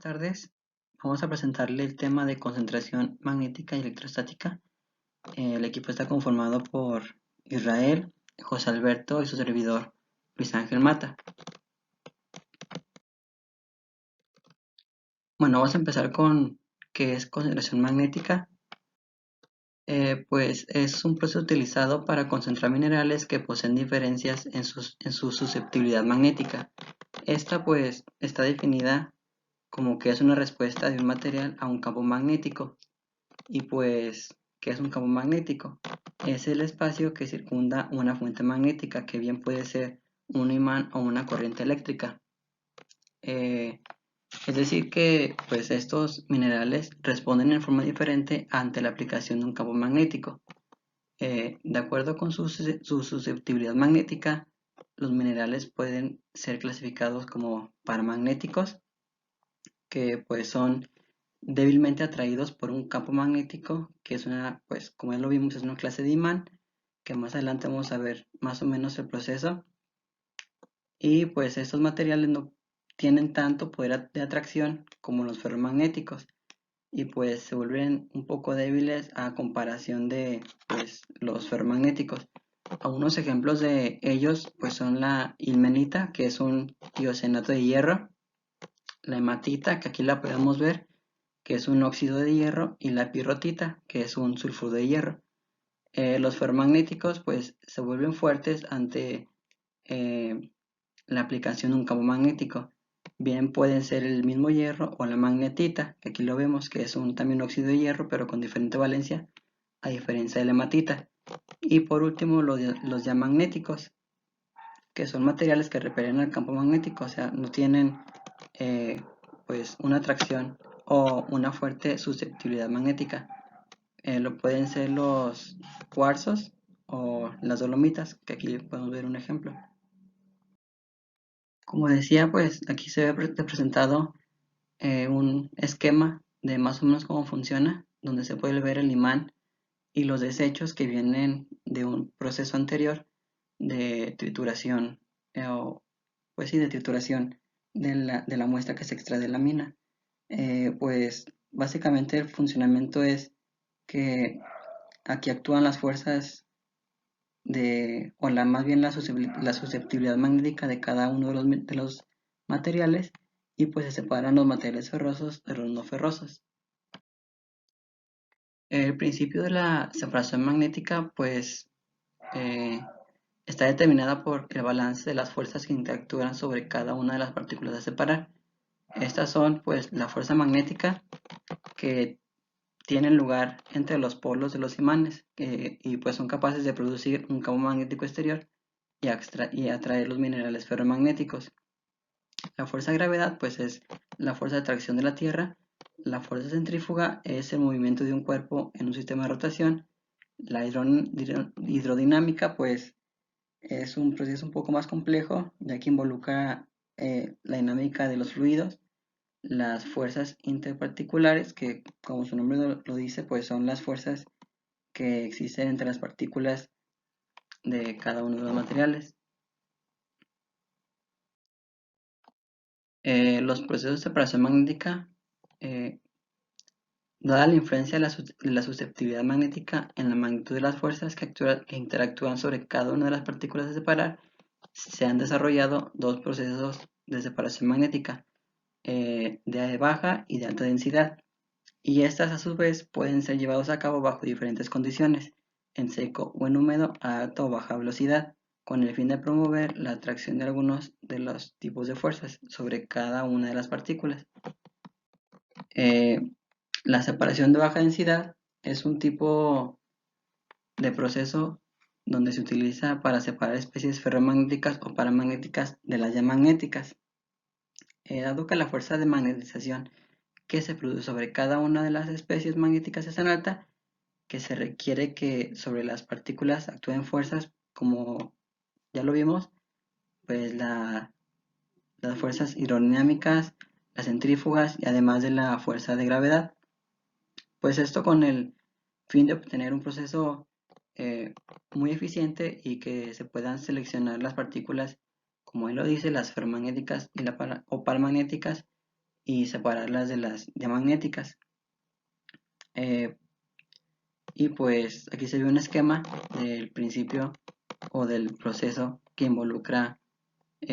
tardes. Vamos a presentarle el tema de concentración magnética y electrostática. El equipo está conformado por Israel, José Alberto y su servidor Luis Ángel Mata. Bueno, vamos a empezar con qué es concentración magnética. Pues es un proceso utilizado para concentrar minerales que poseen diferencias en su susceptibilidad magnética. Esta pues está definida como que es una respuesta de un material a un campo magnético. Y pues, ¿qué es un campo magnético? Es el espacio que circunda una fuente magnética, que bien puede ser un imán o una corriente eléctrica. Es decir que pues estos minerales responden en forma diferente ante la aplicación de un campo magnético. De acuerdo con su susceptibilidad magnética, los minerales pueden ser clasificados como paramagnéticos, que pues son débilmente atraídos por un campo magnético, que es una, pues como ya lo vimos, es una clase de imán, que más adelante vamos a ver más o menos el proceso. Y pues estos materiales no tienen tanto poder de atracción como los ferromagnéticos, y pues se vuelven un poco débiles a comparación de pues los ferromagnéticos. Algunos ejemplos de ellos pues son la ilmenita, que es un tiocenato de hierro, la hematita, que aquí la podemos ver, que es un óxido de hierro, y la pirrotita, que es un sulfuro de hierro. Los ferromagnéticos pues se vuelven fuertes ante la aplicación de un campo magnético. Bien pueden ser el mismo hierro o la magnetita, que aquí lo vemos, que es también un óxido de hierro, pero con diferente valencia, a diferencia de la hematita. Y por último, los diamagnéticos, que son materiales que repelen al campo magnético, o sea, no tienen pues una atracción o una fuerte susceptibilidad magnética. Lo pueden ser los cuarzos o las dolomitas, que aquí podemos ver un ejemplo. Como decía, pues aquí se ve representado un esquema de más o menos cómo funciona, donde se puede ver el imán y los desechos que vienen de un proceso anterior de trituración, o pues sí, de trituración de la muestra que se extrae de la mina. Pues básicamente el funcionamiento es que aquí actúan las fuerzas más bien la susceptibilidad magnética de cada uno de los materiales, y pues se separan los materiales ferrosos de los no ferrosos. El principio de la separación magnética pues eh, está determinada por el balance de las fuerzas que interactúan sobre cada una de las partículas a separar. Estas son pues la fuerza magnética, que tienen lugar entre los polos de los imanes, y pues son capaces de producir un campo magnético exterior y atraer los minerales ferromagnéticos. La fuerza de gravedad pues es la fuerza de atracción de la Tierra. La fuerza centrífuga es el movimiento de un cuerpo en un sistema de rotación. La hidrodinámica pues es un proceso un poco más complejo, ya que involucra la dinámica de los fluidos. Las fuerzas interparticulares, que como su nombre lo dice, pues son las fuerzas que existen entre las partículas de cada uno de los materiales. Los procesos de separación magnética, eh, dada la influencia de la susceptibilidad magnética en la magnitud de las fuerzas que interactúan sobre cada una de las partículas a separar, se han desarrollado dos procesos de separación magnética, de baja y de alta densidad, y estas a su vez pueden ser llevados a cabo bajo diferentes condiciones, en seco o en húmedo, a alta o baja velocidad, con el fin de promover la atracción de algunos de los tipos de fuerzas sobre cada una de las partículas. Eh, la separación de baja densidad es un tipo de proceso donde se utiliza para separar especies ferromagnéticas o paramagnéticas de las ya magnéticas. Dado que la fuerza de magnetización que se produce sobre cada una de las especies magnéticas es tan alta, que se requiere que sobre las partículas actúen fuerzas como ya lo vimos, pues las fuerzas hidrodinámicas, las centrífugas, y además de la fuerza de gravedad. Pues esto con el fin de obtener un proceso muy eficiente, y que se puedan seleccionar las partículas, como él lo dice, las ferromagnéticas o paramagnéticas, y separarlas de las diamagnéticas. Y pues aquí se ve un esquema del principio o del proceso que involucra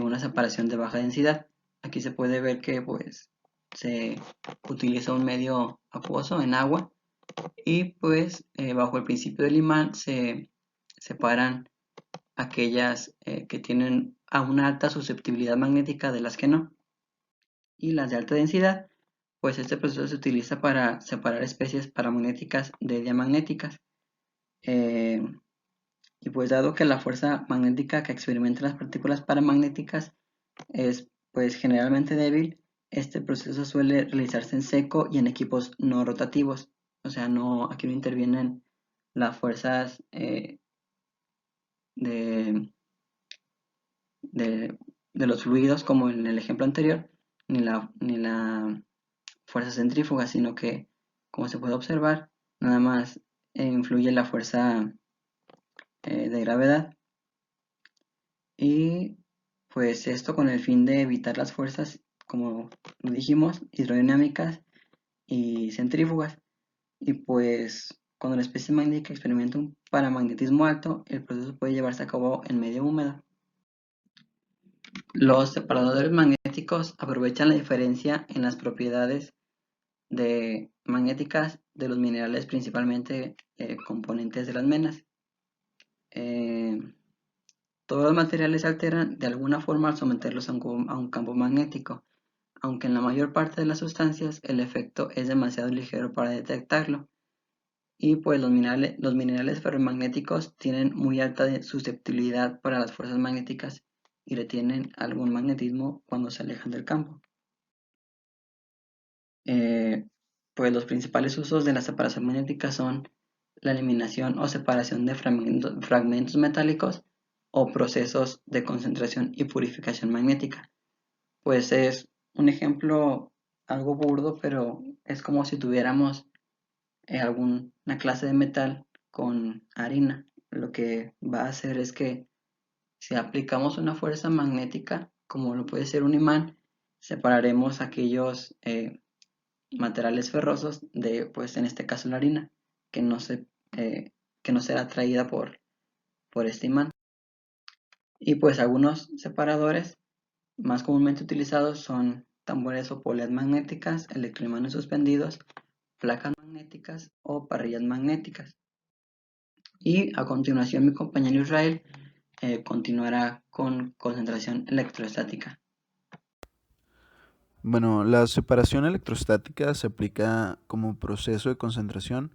una separación de baja densidad. Aquí se puede ver que pues se utiliza un medio acuoso en agua y pues bajo el principio del imán se separan aquellas que tienen a una alta susceptibilidad magnética de las que no. Y las de alta densidad, pues este proceso se utiliza para separar especies paramagnéticas de diamagnéticas. Eh, y pues dado que la fuerza magnética que experimentan las partículas paramagnéticas es pues generalmente débil, este proceso suele realizarse en seco y en equipos no rotativos. O sea, aquí no intervienen las fuerzas de, de, de los fluidos como en el ejemplo anterior, ni la fuerza centrífuga, sino que, como se puede observar, nada más influye la fuerza de gravedad. Y pues esto con el fin de evitar las fuerzas, como lo dijimos, hidrodinámicas y centrífugas. Y pues cuando la especie magnética experimenta un paramagnetismo alto, el proceso puede llevarse a cabo en medio húmedo. Los separadores magnéticos aprovechan la diferencia en las propiedades magnéticas de los minerales, principalmente componentes de las menas. Todos los materiales se alteran de alguna forma al someterlos a un campo magnético, aunque en la mayor parte de las sustancias el efecto es demasiado ligero para detectarlo. Y pues los minerales ferromagnéticos tienen muy alta susceptibilidad para las fuerzas magnéticas y retienen algún magnetismo cuando se alejan del campo. Eh, pues los principales usos de la separación magnética son la eliminación o separación de fragmentos metálicos o procesos de concentración y purificación magnética. Pues es un ejemplo algo burdo, pero es como si tuviéramos alguna clase de metal con harina. Lo que va a hacer es que si aplicamos una fuerza magnética, como lo puede ser un imán, separaremos aquellos materiales ferrosos de, pues en este caso la harina, que no, que no será atraída por este imán. Y pues algunos separadores más comúnmente utilizados son tambores o poleas magnéticas, electroimanes suspendidos, placas magnéticas o parrillas magnéticas. Y a continuación mi compañero Israel continuará con concentración electrostática. Bueno, la separación electrostática se aplica como proceso de concentración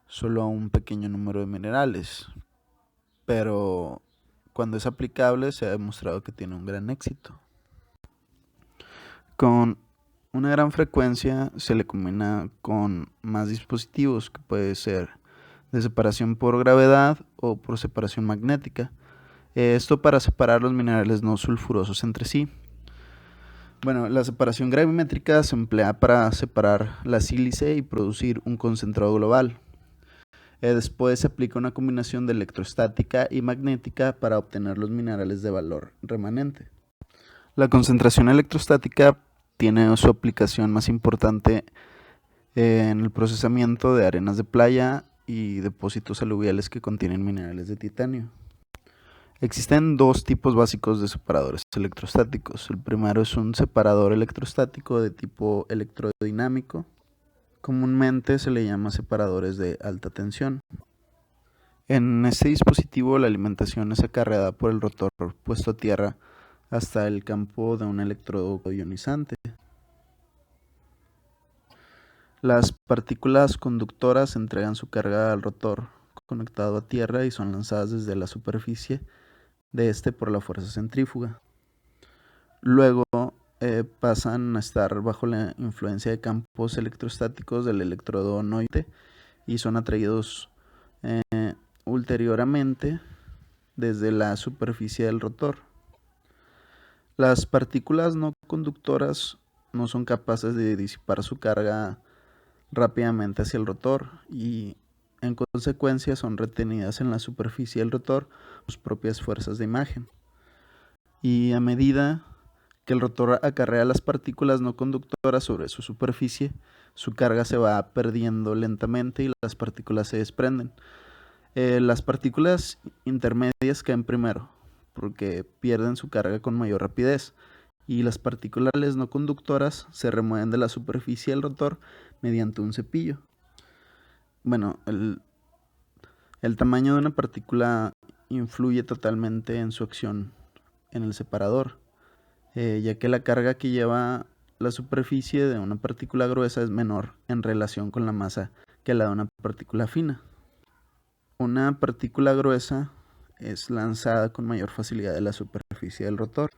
solo a un pequeño número de minerales, pero cuando es aplicable se ha demostrado que tiene un gran éxito. Con una gran frecuencia se le combina con más dispositivos, que puede ser de separación por gravedad o por separación magnética. Esto para separar los minerales no sulfurosos entre sí. Bueno, la separación gravimétrica se emplea para separar la sílice y producir un concentrado global. Después se aplica una combinación de electrostática y magnética para obtener los minerales de valor remanente. La concentración electrostática tiene su aplicación más importante en el procesamiento de arenas de playa y depósitos aluviales que contienen minerales de titanio. Existen dos tipos básicos de separadores electrostáticos. El primero es un separador electrostático de tipo electrodinámico. Comúnmente se le llama separadores de alta tensión. En este dispositivo la alimentación es acarreada por el rotor puesto a tierra hasta el campo de un electrodo ionizante. Las partículas conductoras entregan su carga al rotor conectado a tierra y son lanzadas desde la superficie de este por la fuerza centrífuga. Luego pasan a estar bajo la influencia de campos electrostáticos del electrodo noite y son atraídos ulteriormente desde la superficie del rotor. Las partículas no conductoras no son capaces de disipar su carga rápidamente hacia el rotor y en consecuencia son retenidas en la superficie del rotor por sus propias fuerzas de imagen. Y a medida que el rotor acarrea las partículas no conductoras sobre su superficie, su carga se va perdiendo lentamente y las partículas se desprenden. Las partículas intermedias caen primero, porque pierden su carga con mayor rapidez, y las partículas no conductoras se remueven de la superficie del rotor mediante un cepillo. Bueno, el tamaño de una partícula influye totalmente en su acción en el separador, ya que la carga que lleva la superficie de una partícula gruesa es menor en relación con la masa que la de una partícula fina. Una partícula gruesa es lanzada con mayor facilidad de la superficie del rotor.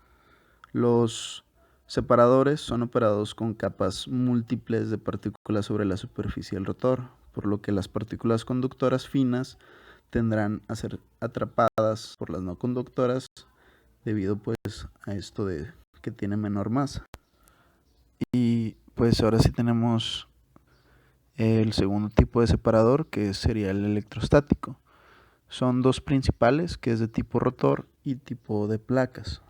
Los separadores son operados con capas múltiples de partículas sobre la superficie del rotor, por lo que las partículas conductoras finas tendrán a ser atrapadas por las no conductoras debido pues a esto de que tiene menor masa. Y pues ahora sí tenemos el segundo tipo de separador, que sería el electrostático. Son dos principales, que es de tipo rotor y tipo de placas.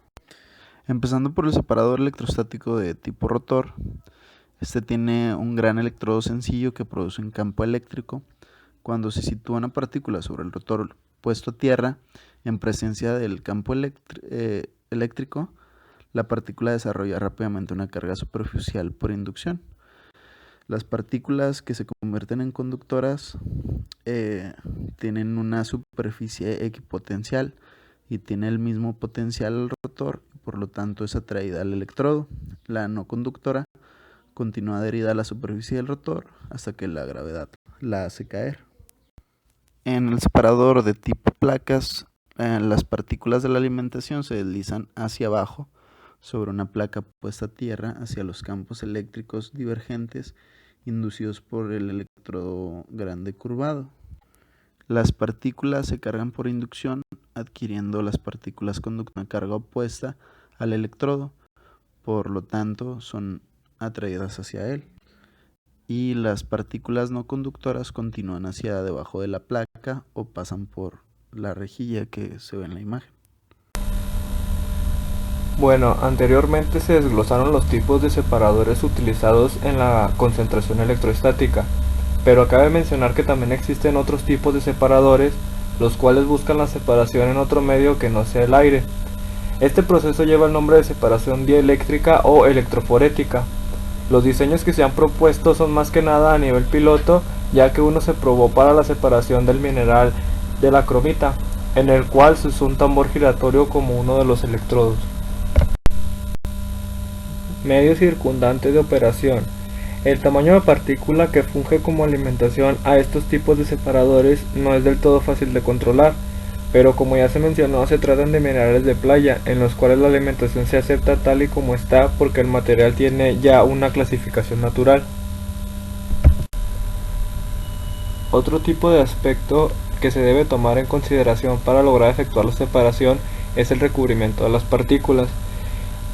Empezando por el separador electrostático de tipo rotor, este tiene un gran electrodo sencillo que produce un campo eléctrico. Cuando se sitúa una partícula sobre el rotor puesto a tierra, en presencia del campo eléctrico, la partícula desarrolla rápidamente una carga superficial por inducción. Las partículas que se convierten en conductoras tienen una superficie equipotencial y tiene el mismo potencial al rotor, y por lo tanto es atraída al electrodo. La no conductora continúa adherida a la superficie del rotor hasta que la gravedad la hace caer. En el separador de tipo placas, las partículas de la alimentación se deslizan hacia abajo sobre una placa puesta a tierra hacia los campos eléctricos divergentes inducidos por el electrodo grande curvado. Las partículas se cargan por inducción, adquiriendo las partículas conductoras una carga opuesta al electrodo, por lo tanto son atraídas hacia él. Y las partículas no conductoras continúan hacia debajo de la placa o pasan por la rejilla que se ve en la imagen. Bueno, anteriormente se desglosaron los tipos de separadores utilizados en la concentración electrostática, pero cabe mencionar que también existen otros tipos de separadores, los cuales buscan la separación en otro medio que no sea el aire. Este proceso lleva el nombre de separación dieléctrica o electroforética. Los diseños que se han propuesto son más que nada a nivel piloto, ya que uno se probó para la separación del mineral de la cromita, en el cual se usó un tambor giratorio como uno de los electrodos. Medio circundante de operación. El tamaño de partícula que funge como alimentación a estos tipos de separadores no es del todo fácil de controlar, pero como ya se mencionó, se tratan de minerales de playa, en los cuales la alimentación se acepta tal y como está porque el material tiene ya una clasificación natural. Otro tipo de aspecto que se debe tomar en consideración para lograr efectuar la separación es el recubrimiento de las partículas.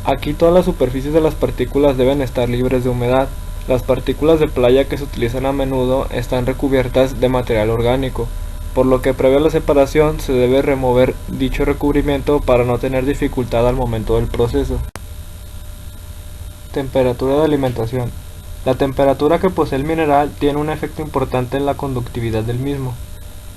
Aquí todas las superficies de las partículas deben estar libres de humedad. Las partículas de playa que se utilizan a menudo están recubiertas de material orgánico, por lo que previo a la separación se debe remover dicho recubrimiento para no tener dificultad al momento del proceso. Temperatura de alimentación. La temperatura que posee el mineral tiene un efecto importante en la conductividad del mismo.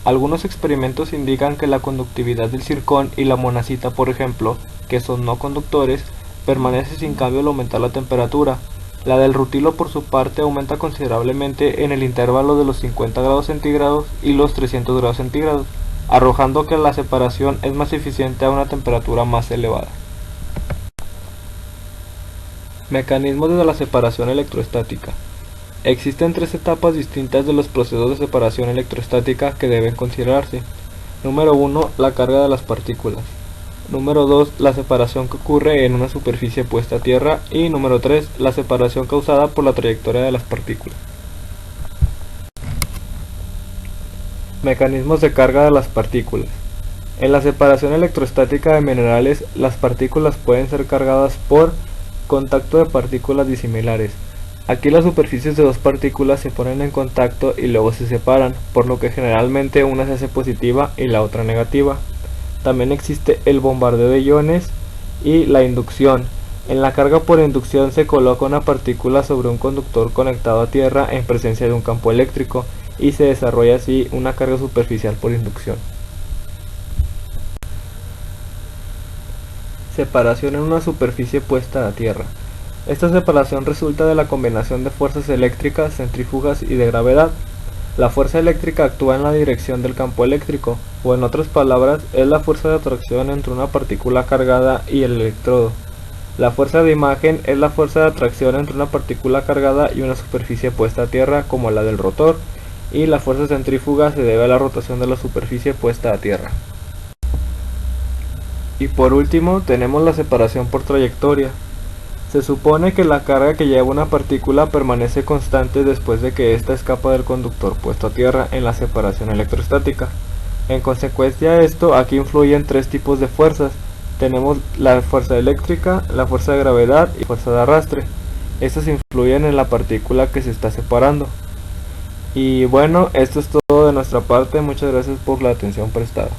Algunos experimentos indican que la conductividad del zircón y la monazita, por ejemplo, que son no conductores, permanece sin cambio al aumentar la temperatura. La del rutilo por su parte aumenta considerablemente en el intervalo de los 50 grados centígrados y los 300 grados centígrados, arrojando que la separación es más eficiente a una temperatura más elevada. Mecanismos de la separación electrostática. Existen tres etapas distintas de los procesos de separación electrostática que deben considerarse. Número 1. La carga de las partículas. Número 2. La separación que ocurre en una superficie puesta a tierra. Y número 3. La separación causada por la trayectoria de las partículas. Mecanismos de carga de las partículas. En la separación electrostática de minerales, las partículas pueden ser cargadas por contacto de partículas disimilares. Aquí las superficies de dos partículas se ponen en contacto y luego se separan, por lo que generalmente una se hace positiva y la otra negativa. También existe el bombardeo de iones y la inducción. En la carga por inducción se coloca una partícula sobre un conductor conectado a tierra en presencia de un campo eléctrico y se desarrolla así una carga superficial por inducción. Separación en una superficie puesta a tierra. Esta separación resulta de la combinación de fuerzas eléctricas, centrífugas y de gravedad. La fuerza eléctrica actúa en la dirección del campo eléctrico, o en otras palabras, es la fuerza de atracción entre una partícula cargada y el electrodo. La fuerza de imagen es la fuerza de atracción entre una partícula cargada y una superficie puesta a tierra, como la del rotor, y la fuerza centrífuga se debe a la rotación de la superficie puesta a tierra. Y por último, tenemos la separación por trayectoria. Se supone que la carga que lleva una partícula permanece constante después de que ésta escapa del conductor puesto a tierra en la separación electrostática. En consecuencia de esto, aquí influyen tres tipos de fuerzas. Tenemos la fuerza eléctrica, la fuerza de gravedad y fuerza de arrastre. Estas influyen en la partícula que se está separando. Y bueno, esto es todo de nuestra parte. Muchas gracias por la atención prestada.